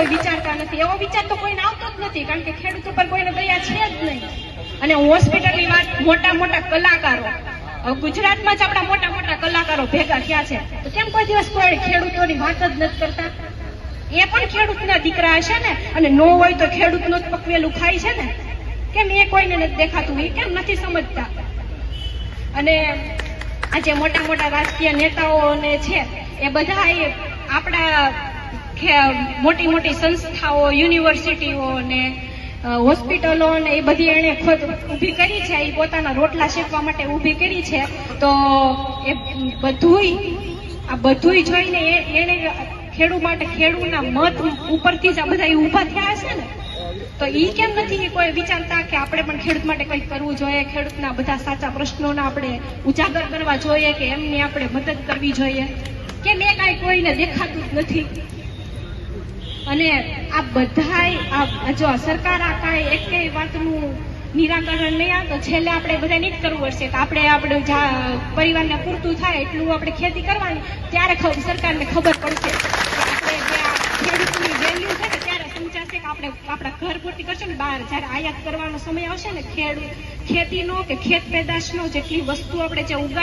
કોઈ વિચારતા નથી. એવો વિચાર તો કોઈને આવતો જ નથી, કારણ કે ખેડૂત ઉપર કોઈને દયા છે જ નહીં. અને હોસ્પિટલની વાત, મોટા મોટા કલાકારો, ગુજરાતમાં જ આપણા મોટા મોટા કલાકારો ભેગા થયા છે, તો કેમ કોઈ દિવસ કોઈ ખેડૂતોની વાત જ નથી કરતા? એ પણ ખેડૂતના દીકરા હશે ને, અને નો હોય તો ખેડૂતનું જ પકવેલું ખાય છે ને. કેમ એ કોઈને નથી દેખાતું? એ કેમ નથી સમજતા? અને આજે મોટા મોટા રાજકીય નેતાઓ ને છે એ બધા આપણા મોટી મોટી સંસ્થાઓ, યુનિવર્સિટીઓ ને હોસ્પિટલો ને એ બધી એને ખુદ ઊભી કરી છે. એ પોતાના રોટલા શેકવા માટે ઊભી કરી છે. તો એ બધુંય જોઈને એને ખેડૂત માટે, ખેડૂતના મત ઉપરથી જ આ બધા ઊભા થયા હશે ને. તો ઈ કેમ નથી કોઈ વિચારતા કે આપણે પણ ખેડૂત માટે કંઈક કરવું જોઈએ, ખેડૂતના બધા સાચા પ્રશ્નોને આપણે ઉજાગર કરવા જોઈએ, કે એમની આપણે મદદ કરવી જોઈએ? કેમ એ કાંઈ કોઈને દેખાતું જ નથી? અને આ બધાય જો સરકાર આ કાંઈ એકેય વાતનું નિરાકરણ નહીં આવે તો છેલ્લે આપણે બધાને જ કરવું પડશે કે આપણે પરિવારને પૂરતું થાય એટલું આપણે ખેતી કરવાની. ત્યારે સરકારને ખબર પડશે આપણે જે આ ખેડૂતની વેલ્યુ છે ને ત્યારે સમજાશે કે આપણે આપણા ઘર પૂરતી કરશું ને. બહાર જયારે આયાત કરવાનો સમય આવશે ને ખેતીનો કે ખેત પેદાશનો જેટલી વસ્તુ આપણે જે ઉગાડી